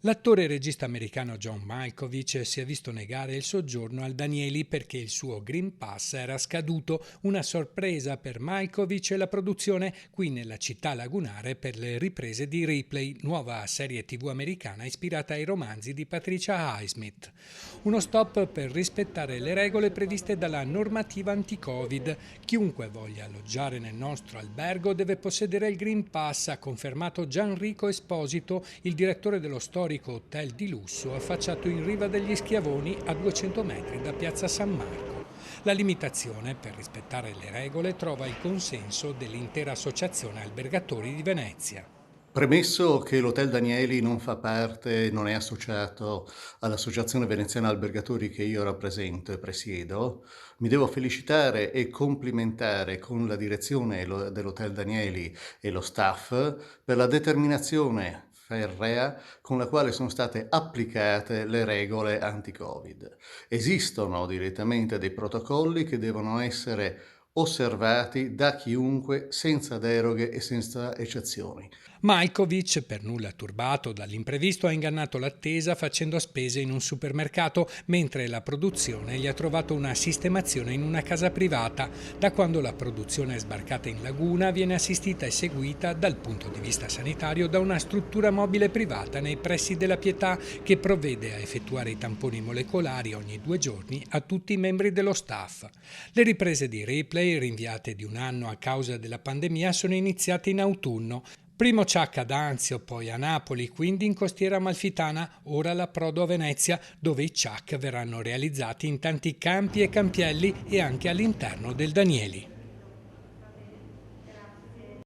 L'attore e regista americano John Malkovich si è visto negare il soggiorno al Danieli perché il suo Green Pass era scaduto, una sorpresa per Malkovich e la produzione qui nella città lagunare per le riprese di Ripley, nuova serie TV americana ispirata ai romanzi di Patricia Highsmith. Uno stop per rispettare le regole previste dalla normativa anti-Covid. Chiunque voglia alloggiare nel nostro albergo deve possedere il Green Pass, ha confermato Gianrico Esposito, il direttore dello storico hotel di lusso affacciato in riva degli Schiavoni a 200 metri da Piazza San Marco. La limitazione, per rispettare le regole, trova il consenso dell'intera associazione albergatori di Venezia. Premesso che l'Hotel Danieli non è associato all'Associazione Veneziana Albergatori che io rappresento e presiedo, mi devo felicitare e complimentare con la direzione dell'Hotel Danieli e lo staff per la determinazione ferrea con la quale sono state applicate le regole anti-Covid. Esistono direttamente dei protocolli che devono essere osservati da chiunque senza deroghe e senza eccezioni. Malkovich, per nulla turbato dall'imprevisto, ha ingannato l'attesa facendo spese in un supermercato, mentre la produzione gli ha trovato una sistemazione in una casa privata. Da quando la produzione è sbarcata in laguna viene assistita e seguita dal punto di vista sanitario da una struttura mobile privata nei pressi della Pietà che provvede a effettuare i tamponi molecolari ogni 2 giorni a tutti i membri dello staff. Le riprese di Ripley, rinviate di un anno a causa della pandemia, sono iniziate in autunno. Primo Ciak ad Anzio, poi a Napoli, quindi in Costiera Amalfitana, ora l'approdo a Venezia, dove i Ciak verranno realizzati in tanti campi e campielli e anche all'interno del Danieli.